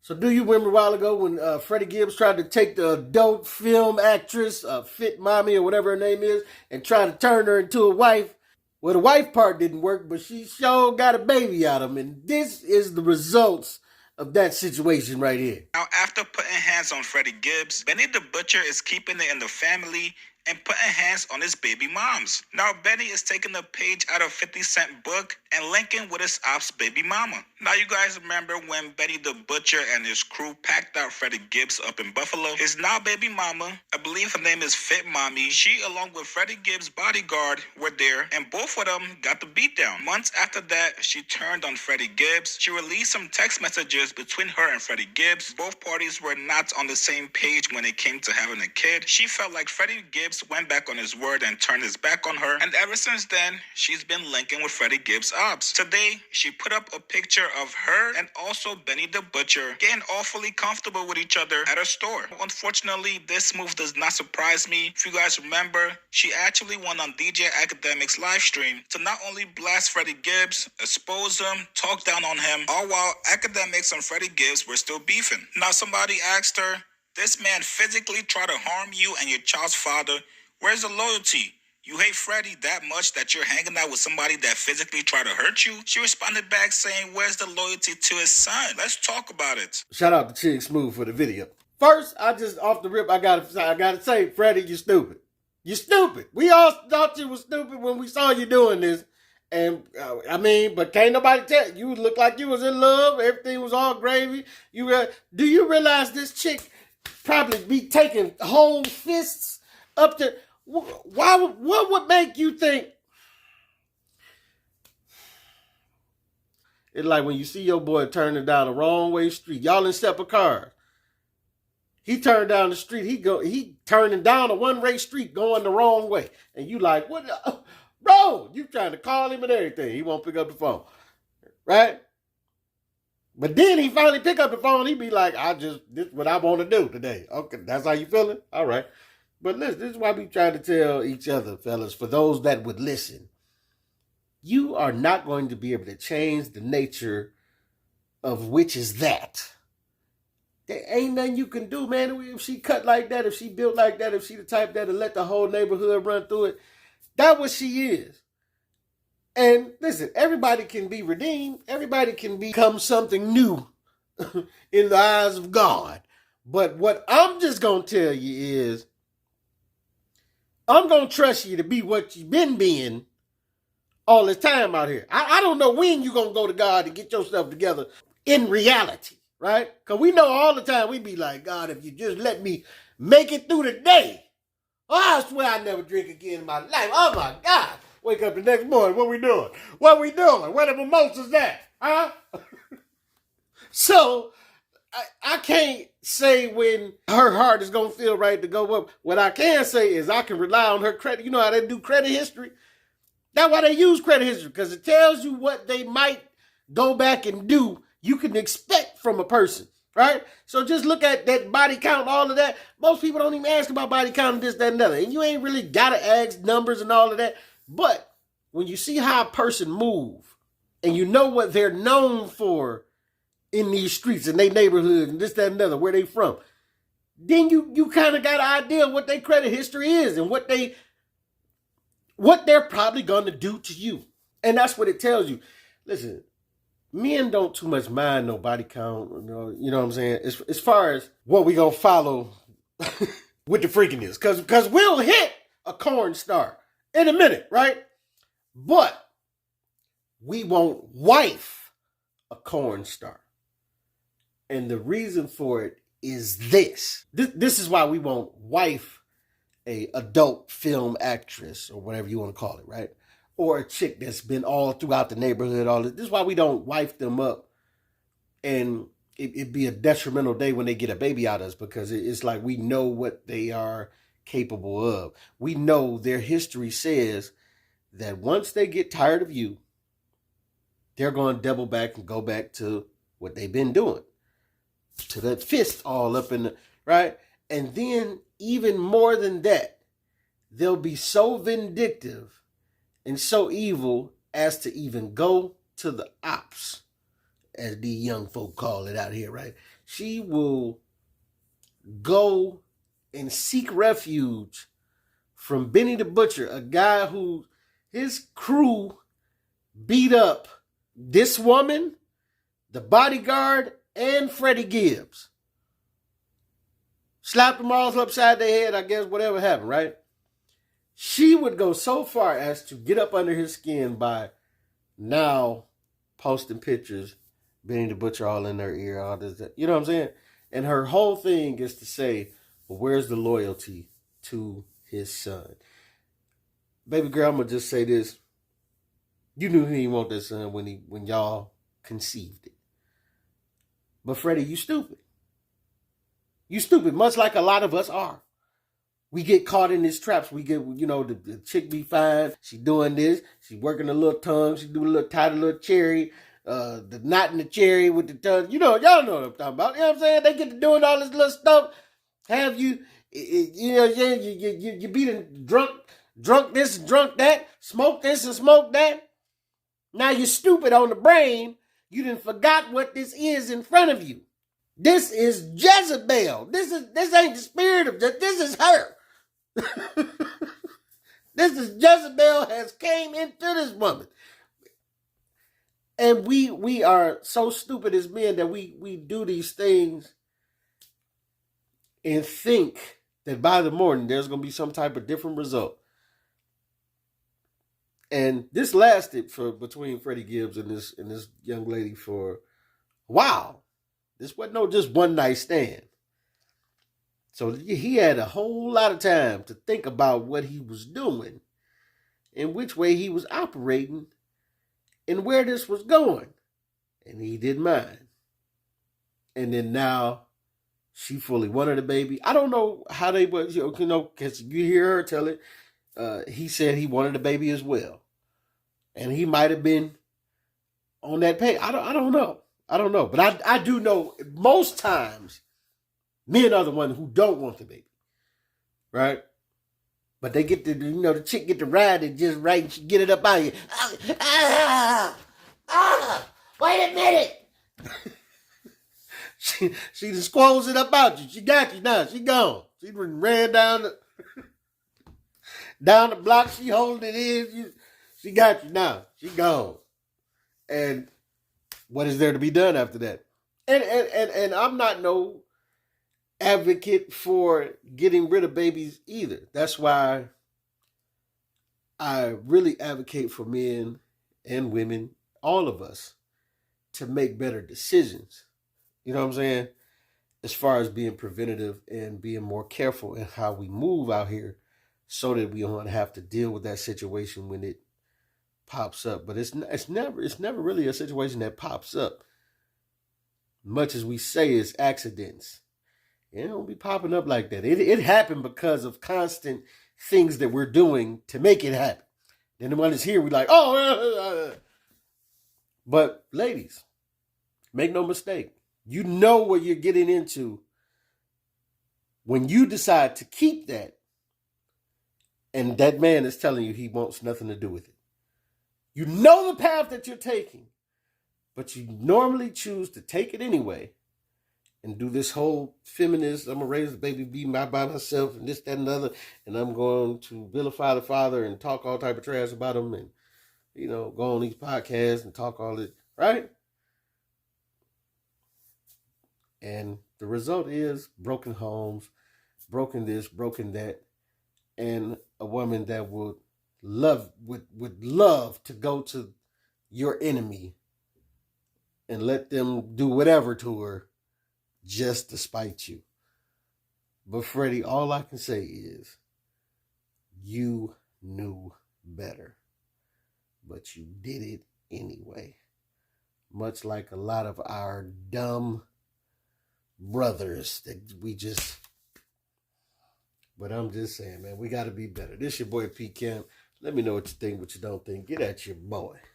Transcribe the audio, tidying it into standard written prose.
So do you remember a while ago when Freddie Gibbs tried to take the adult film actress, Fit Mommy or whatever her name is, and try to turn her into a wife? Well, the wife part didn't work, but she sure got a baby out of him. And this is the results of that situation right here. Now, after putting hands on Freddie Gibbs, Benny the Butcher is keeping it in the family and putting hands on his baby moms. Now, Benny is taking a page out of 50 Cent book and linking with his ops baby mama. Now, you guys remember when Benny the Butcher and his crew packed out Freddie Gibbs up in Buffalo? His now baby mama, I believe her name is Fit Mommy, she along with Freddie Gibbs' bodyguard were there, and both of them got the beat down. Months after that, she turned on Freddie Gibbs. She released some text messages between her and Freddie Gibbs. Both parties were not on the same page when it came to having a kid. She felt like Freddie Gibbs went back on his word and turned his back on her, and ever since then, she's been linking with Freddie Gibbs' ops. Today, she put up a picture of her and also Benny the Butcher getting awfully comfortable with each other at a store. Unfortunately, this move does not surprise me. If you guys remember, she actually went on DJ Academic's live stream to not only blast Freddie Gibbs, expose him, talk down on him, all while Academics and Freddie Gibbs were still beefing. Now, somebody asked her, "This man physically tried to harm you and your child's father. Where's the loyalty? You hate Freddie that much that you're hanging out with somebody that physically tried to hurt you?" She responded back saying, "Where's the loyalty to his son? Let's talk about it." Shout out to Chiggs Smooth for the video. First, I just off the rip, I gotta say, Freddie, you stupid. You stupid. We all thought you was stupid when we saw you doing this. And but can't nobody tell you. You looked like you was in love. Everything was all gravy. Do you realize this chick probably be taking whole fists up to? What would make you think? It's like when you see your boy turning down the wrong way street. Y'all in separate cars. He turned down the street. He turning down a one-way street going the wrong way. And you like, what? Bro, you trying to call him and everything. He won't pick up the phone. Right? But then he finally pick up the phone. He be like, this is what I want to do today. Okay, that's how you feeling? All right. But listen, this is why we try to tell each other, fellas, for those that would listen. You are not going to be able to change the nature of which is that. There ain't nothing you can do, man. If she cut like that, if she built like that, if she the type that'll let the whole neighborhood run through it, that's what she is. And listen, everybody can be redeemed. Everybody can become something new in the eyes of God. But what I'm just going to tell you is, I'm going to trust you to be what you've been being all this time out here. I don't know when you're going to go to God and get yourself together in reality, right? Because we know all the time we be like, God, if you just let me make it through the day, I swear I never drink again in my life. Oh, my God. Wake up the next morning. What we doing? What we doing? Where the mimosas at? Huh? So, I can't say when her heart is going to feel right to go up. What I can say is I can rely on her credit. You know how they do credit history? That's why they use credit history, because it tells you what they might go back and do. You can expect from a person, right? So just look at that body count, all of that. Most people don't even ask about body count and this, that, and the other. And you ain't really got to ask numbers and all of that. But when you see how a person move and you know what they're known for in these streets, in their neighborhood, and this, that, and the other, where they from, then you kind of got an idea of what their credit history is and what they're probably going to do to you. And that's what it tells you. Listen, men don't too much mind no body count, you know what I'm saying? As far as what we going to follow with the freakiness. Because we'll hit a corn star in a minute, right? But we won't wife a corn star. And the reason for it is this. This is why we won't wife a adult film actress or whatever you want to call it, right? Or a chick that's been all throughout the neighborhood, all this. This is why we don't wife them up. And it'd be a detrimental day when they get a baby out of us, because it's like we know what they are capable of. We know their history says that once they get tired of you, they're going to double back and go back to what they've been doing. To that fist all up in the, right? And then even more than that, they'll be so vindictive and so evil as to even go to the ops, as the young folk call it out here, right? She will go and seek refuge from Benny the Butcher, a guy who his crew beat up this woman, the bodyguard, and Freddie Gibbs. Slapped them all upside their head, I guess, whatever happened, right? She would go so far as to get up under his skin by now posting pictures, Benny the Butcher all in their ear, all this, that. You know what I'm saying? And her whole thing is to say, well, where's the loyalty to his son? Baby girl, I'm going to just say this. You knew he didn't want that son when y'all conceived it. But Freddie, you stupid. You stupid, much like a lot of us are. We get caught in these traps. We get, the chick be fine. She doing this. She working a little tongue. She do a little tight, a little cherry. The knot in the cherry with the tongue. Y'all know what I'm talking about. You know what I'm saying? They get to doing all this little stuff. Have you, you be drunk this and drunk that. Smoke this and smoke that. Now you're stupid on the brain. You done forgot what this is in front of you. This is Jezebel. This ain't the spirit of this is her. This is Jezebel has came into this woman. And we are so stupid as men that we do these things and think that by the morning there's going to be some type of different result. And this lasted between Freddie Gibbs and this young lady for a while. This wasn't no just one night stand. So he had a whole lot of time to think about what he was doing and which way he was operating and where this was going. And he didn't mind. And then now she fully wanted a baby. I don't know how they was, because you hear her tell it. He said he wanted a baby as well. And he might have been on that page. I don't know. But I do know most times men are the ones who don't want the baby. Right? But they get the chick get to ride it just right and she get it up out of you. Wait a minute. she just squalls it up out you. She got you now. She gone. She ran down the block. She holding it in. She got you now. She gone. And what is there to be done after that? And I'm not no advocate for getting rid of babies either. That's why I really advocate for men and women, all of us, to make better decisions. You know what I'm saying? As far as being preventative and being more careful in how we move out here so that we don't have to deal with that situation when it pops up. But it's never really a situation that pops up. Much as we say it's accidents. It don't be popping up like that. It happened because of constant things that we're doing to make it happen. Then the one that's here, we like, But ladies, make no mistake. You know what you're getting into when you decide to keep that and that man is telling you he wants nothing to do with it. You know the path that you're taking, but you normally choose to take it anyway and do this whole feminist, I'm going to raise the baby, be by myself, and this, that, and the other, and I'm going to vilify the father and talk all type of trash about him and, go on these podcasts and talk all this, right? And the result is broken homes, broken this, broken that, and a woman that would love to go to your enemy and let them do whatever to her just to spite you. But Freddie, all I can say is you knew better, but you did it anyway. Much like a lot of our dumb brothers that but I'm just saying, man, we got to be better. This your boy P. Camp. Let me know what you think, what you don't think. Get at your boy.